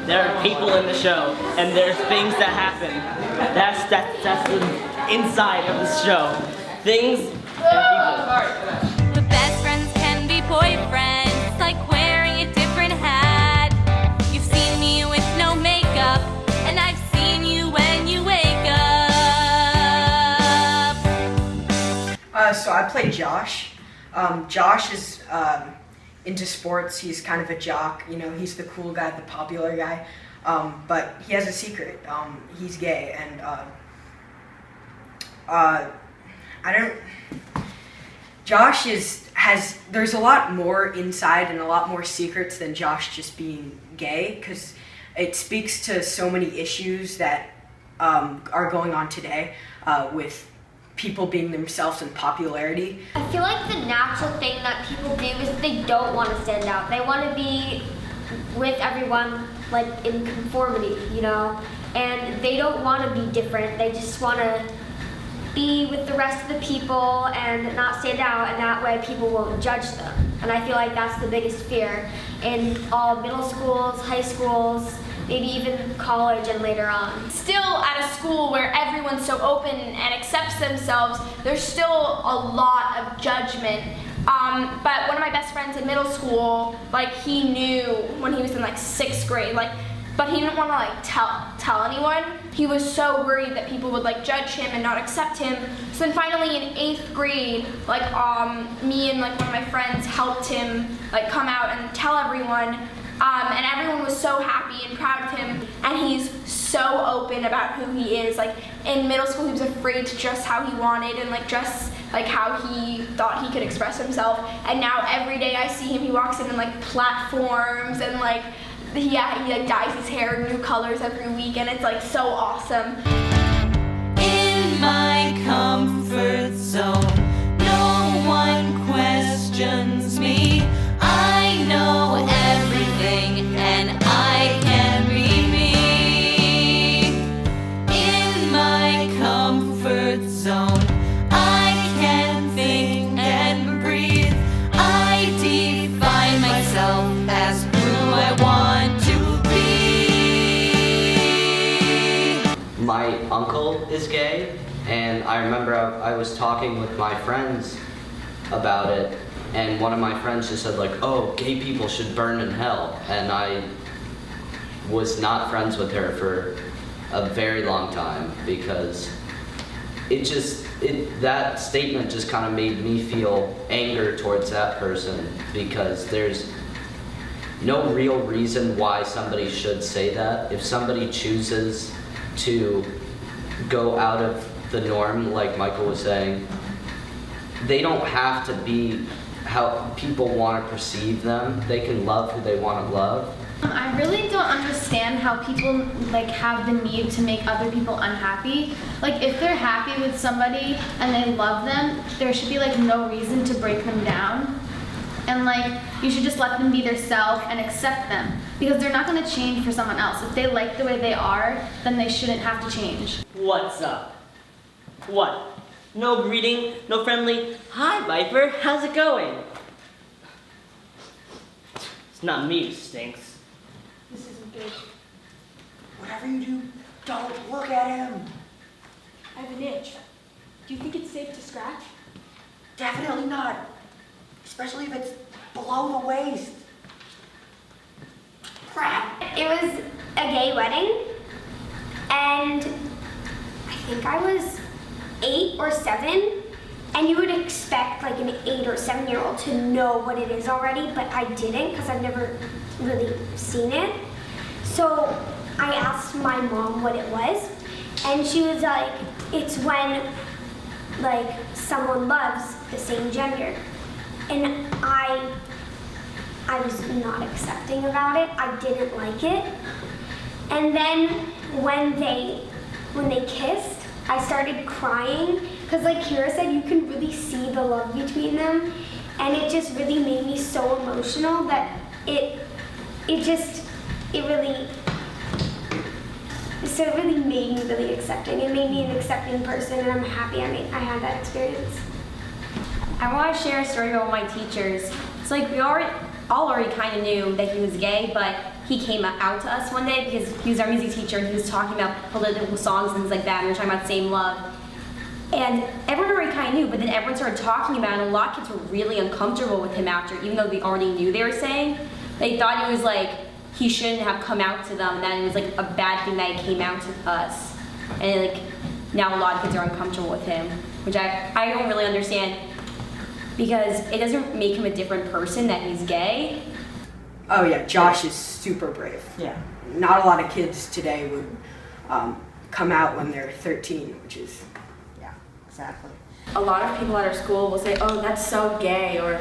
There are people in the show, and there's things that happen. That's the inside of the show. Things and people. But best friends can be boyfriends, like wearing a different hat. You've seen me with no makeup, and I've seen you when you wake up. So I play Josh. Josh is into sports. He's kind of a jock. You know, he's the cool guy, the popular guy. But he has a secret. He's gay, and Josh there's a lot more inside and a lot more secrets than Josh just being gay, because it speaks to so many issues that are going on today with people being themselves and popularity. I feel like the natural thing that people do is they don't want to stand out. They want to be with everyone, like in conformity, you know? And they don't want to be different. They just want to be with the rest of the people and not stand out, and that way people won't judge them. And I feel like that's the biggest fear in all middle schools, high schools, maybe even college and later on. Still at a school where everyone's so open and accepts themselves, there's still a lot of judgment. But one of my best friends in middle school, like, he knew when he was in like 6th grade, like, but he didn't want to like tell anyone. He was so worried that people would like judge him and not accept him. So then finally in 8th grade, like me and like one of my friends helped him like come out and tell everyone. And everyone was so happy and proud of him, and he's so open about who he is. Like in middle school, he was afraid to dress how he wanted and like dress like how he thought he could express himself. And now every day I see him, he walks in like platforms and like he like dyes his hair new colors every week, and it's like so awesome. In my comfort zone, no one questions me. I know everything and I can be me. In my comfort zone, I can think and breathe. I define myself as who I want to be. My uncle is gay, and I remember I was talking with my friends about it. And one of my friends just said like, oh, gay people should burn in hell. And I was not friends with her for a very long time, because that statement just kind of made me feel anger towards that person, because there's no real reason why somebody should say that. If somebody chooses to go out of the norm, like Michael was saying, they don't have to be how people want to perceive them. They can love who they want to love. I really don't understand how people like have the need to make other people unhappy. Like if they're happy with somebody and they love them, there should be like no reason to break them down. And like you should just let them be their self and accept them, because they're not going to change for someone else. If they like the way they are, then they shouldn't have to change. What's up? What? No greeting, no friendly, hi Viper, how's it going? It's not me who stinks. This isn't good. Whatever you do, don't look at him. I have an itch. Do you think it's safe to scratch? Definitely not. Especially if it's below the waist. Crap. It was a gay wedding, and I think I was 8 or 7, and you would expect like an 8 or 7-year-old to know what it is already, but I didn't, because I've never really seen it. So I asked my mom what it was, and she was like, it's when like someone loves the same gender. And I was not accepting about it. I didn't like it. And then when they kissed, I started crying, because like Kira said, you can really see the love between them, and it just really made me so emotional that it really made me really accepting. It made me an accepting person, and I'm happy I had that experience. I want to share a story about my teachers. It's like we all already kind of knew that he was gay, but he came out to us one day because he was our music teacher and he was talking about political songs and things like that, and we were talking about Same Love. And everyone already kind of knew, but then everyone started talking about it, and a lot of kids were really uncomfortable with him after, even though they already knew they were saying. They thought it was like, he shouldn't have come out to them, and then it was like a bad thing that he came out to us. And like, now a lot of kids are uncomfortable with him, which I don't really understand, because it doesn't make him a different person that he's gay. Oh yeah, Josh is super brave. Yeah. Not a lot of kids today would come out when they're 13, which is, yeah, exactly. A lot of people at our school will say, oh, that's so gay, or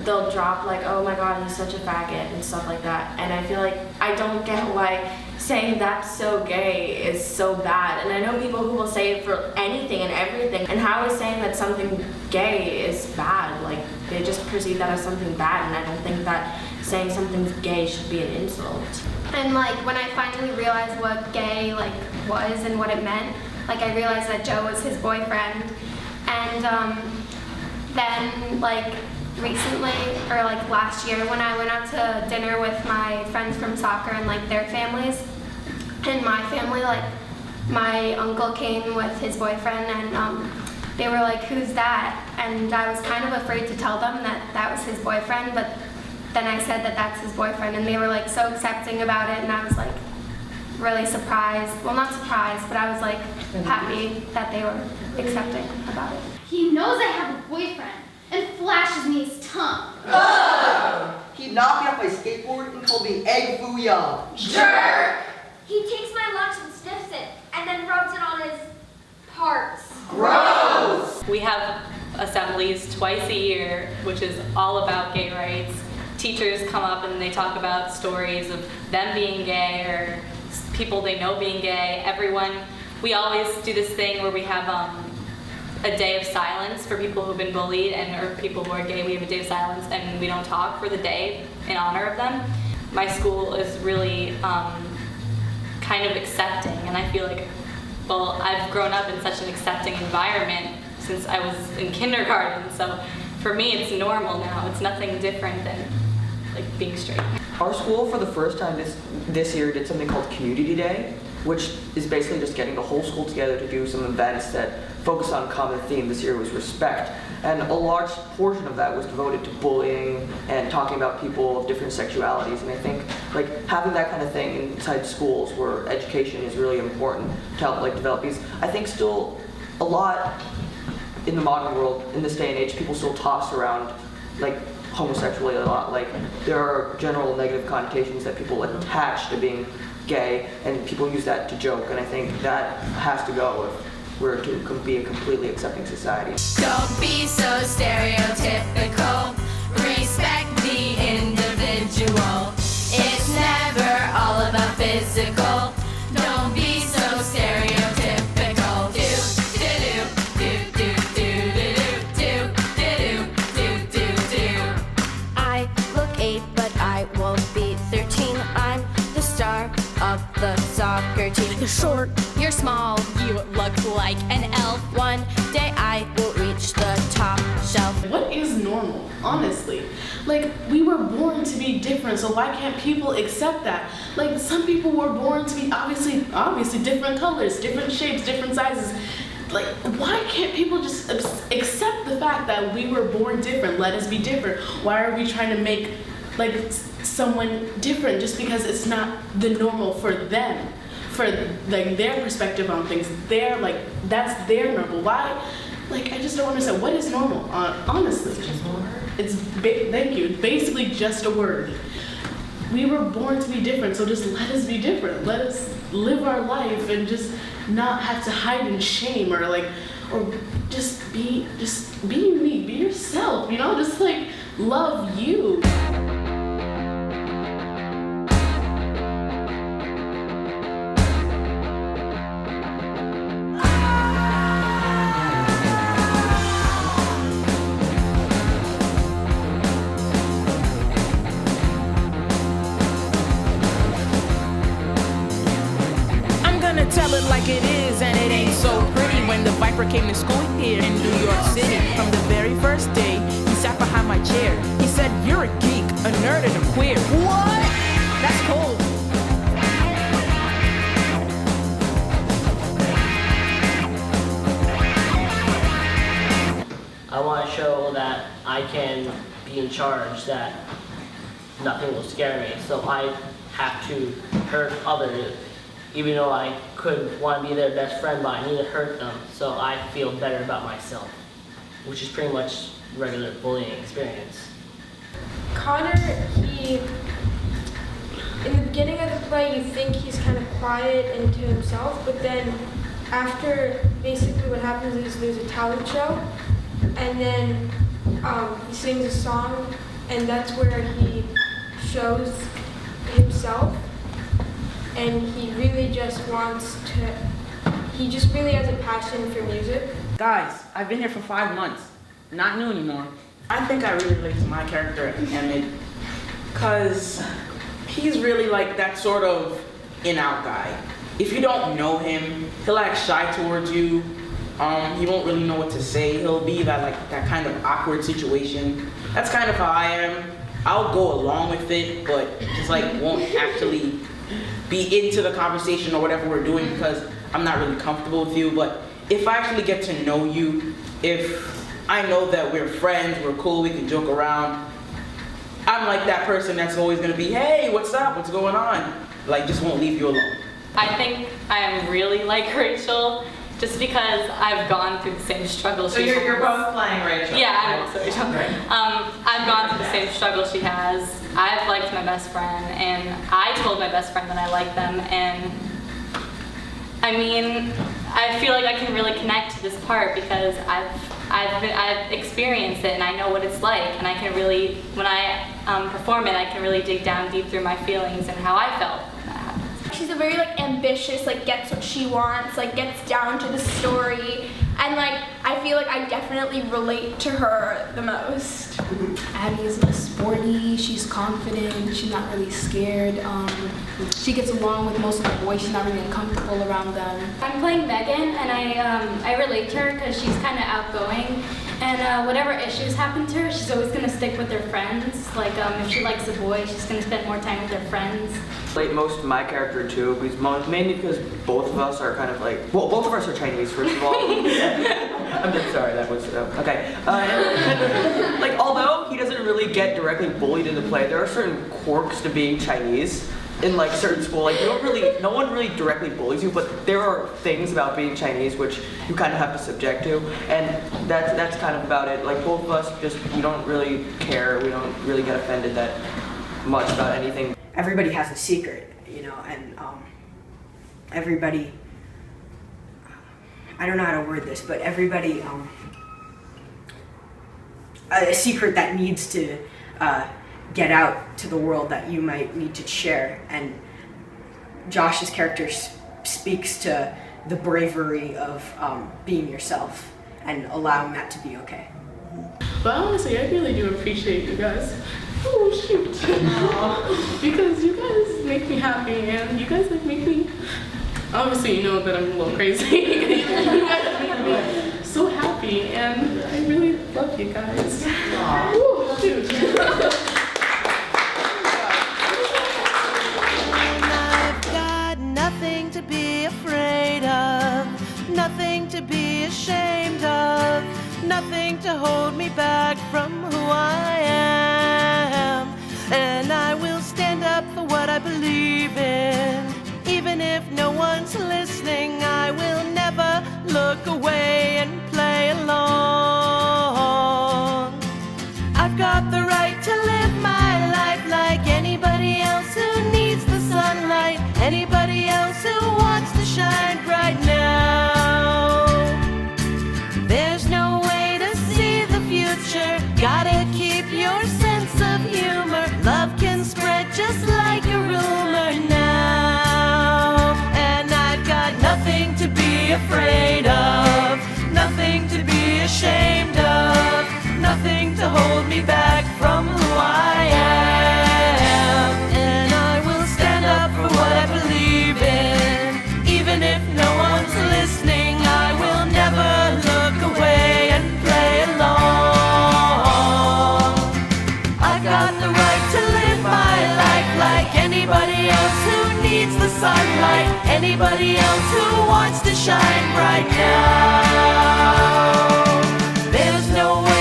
they'll drop like, oh my god, he's such a faggot, and stuff like that. And I feel like I don't get why saying that's so gay is so bad. And I know people who will say it for anything and everything, and how is saying that something gay is bad? Like, they just perceive that as something bad, and I don't think that saying something's gay should be an insult. And like, when I finally realized what gay like was and what it meant, like I realized that Joe was his boyfriend. And then like recently, or like last year, when I went out to dinner with my friends from soccer and like their families, and my family, like my uncle came with his boyfriend, and they were like, who's that? And I was kind of afraid to tell them that that was his boyfriend, but then I said that that's his boyfriend, and they were like so accepting about it, and I was like really surprised. Well, not surprised, but I was like happy that they were accepting about it. He knows I have a boyfriend and flashes me his tongue. He knocked me off my skateboard and called me egg foo young. Jerk! He takes my lunch and sniffs it, and then rubs it on his parts. Gross! We have assemblies twice a year, which is all about gay rights. Teachers come up and they talk about stories of them being gay or people they know being gay. We always do this thing where we have a day of silence for people who've been bullied or people who are gay. We have a day of silence and we don't talk for the day in honor of them. My school is really kind of accepting, and I feel like, well, I've grown up in such an accepting environment since I was in kindergarten, so for me it's normal now. It's nothing different than like being straight. Our school for the first time this year did something called Community Day, which is basically just getting the whole school together to do some events that focus on a common theme. This year was respect, and a large portion of that was devoted to bullying and talking about people of different sexualities. And I think like having that kind of thing inside schools where education is really important to help like develop these. I think still a lot in the modern world, in this day and age, people still toss around like homosexuality a lot. Like there are general negative connotations that people attach to being gay, and people use that to joke, and I think that has to go if we're to be a completely accepting society. Don't be so stereotypical. Respect the individual. It's never all about physical. Don't be so stereotypical. I look 8, but I won't be 13. I'm the star of the soccer team. You're short, you're small, you look like an elf. One day I will reach the top shelf. What is normal, honestly? Like, we were born to be different, so why can't people accept that? Like, some people were born to be obviously different colors, different shapes, different sizes. Like, why can't people just accept the fact that we were born different? Let us be different. Why are we trying to make like someone different just because it's not the normal for them, for like their perspective on things? They're like, that's their normal. Why? Like, I just don't understand. What is normal? Honestly, thank you. It's basically just a word. We were born to be different, so just let us be different. Let us live our life and just not have to hide in shame or just be unique, be yourself, you know, just like love you. Tell it like it is, and it ain't so pretty. When the Viper came to school here in New York City, from the very first day, he sat behind my chair. He said, "You're a geek, a nerd, and a queer." What? That's cold. I want to show that I can be in charge, that nothing will scare me. So I have to hurt others, even though I could want to be their best friend, but I need to hurt them so I feel better about myself, which is pretty much regular bullying experience. Connor, in the beginning of the play, you think he's kind of quiet and to himself, but then after, basically what happens is there's a talent show, and then he sings a song, and that's where he shows himself, and he really just he just really has a passion for music. Guys, I've been here for 5 months. Not new anymore. I think I really relate to my character, Emmett, because he's really like that sort of in-out guy. If you don't know him, he'll act shy towards you. He won't really know what to say. He'll be that kind of awkward situation. That's kind of how I am. I'll go along with it, but just won't actually be into the conversation or whatever we're doing because I'm not really comfortable with you. But if I actually get to know you, if I know that we're friends, we're cool, we can joke around, I'm like that person that's always gonna be, hey, what's up, what's going on? Just won't leave you alone. I think I am really like Rachel, just because I've gone through the same struggle. So you're both playing Rachel? Yeah, I'm also Rachel. I've gone through the same struggle she has. I've liked my best friend, and I told my best friend that I liked them, and I mean, I feel like I can really connect to this part because I've experienced it and I know what it's like, and I can really, when I perform it, I can really dig down deep through my feelings and how I felt when that happened. She's a very ambitious, gets what she wants, gets down to the story, and I feel like I definitely relate to her the most. Abby is sporty, she's confident, she's not really scared. She gets along with most of the boys, she's not really uncomfortable around them. I'm playing Megan, and I relate to her because she's kind of outgoing, and whatever issues happen to her, she's always going to stick with her friends. If she likes a boy, she's going to spend more time with her friends. Most of my character too, mainly because both of us are kind of both of us are Chinese, first of all. I'm just sorry, that was, okay. Although he doesn't really get directly bullied in the play, there are certain quirks to being Chinese in certain school. No one really directly bullies you, but there are things about being Chinese which you kind of have to subject to, and that's kind of about it. Both of us we don't really care, we don't really get offended that much about anything. Everybody has a secret, and everybody, I don't know how to word this, but everybody, a secret that needs to get out to the world that you might need to share, and Josh's character speaks to the bravery of being yourself and allowing that to be okay. But honestly, I really do appreciate you guys. Oh shoot. Because you guys make me happy, and you guys make me, obviously you know that I'm a little crazy. You guys make me so happy, and I really love you guys. Ooh, shoot. I've got nothing to be afraid of, nothing to be ashamed of, nothing to hold me back from who I am. And I will stand up for what I believe in. Even if no one's listening, I will never look away and play along. I've got the right to live my life like anybody else who needs the sunlight, anybody else who wants to shine bright now. There's no way to see the future, gotta keep your sense of humor. Love can spread just like a rumor now. And I've got nothing to be afraid of, nothing to be ashamed of, nothing to hold me back from who I am. And I will stand up for what I believe in. Even if no one's listening, I will never look away and play along. I've got the right to live my life like anybody else who needs the sunlight, anybody else who wants to shine bright now. There's no way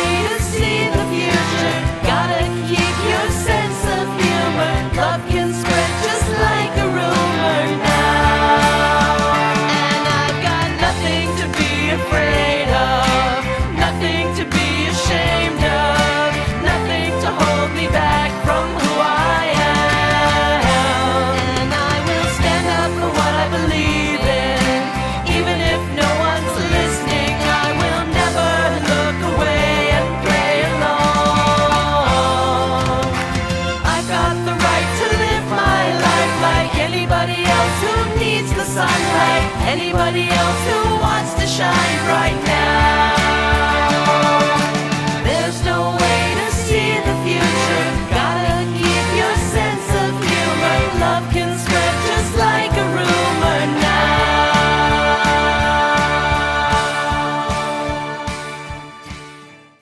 anybody else who wants to shine bright.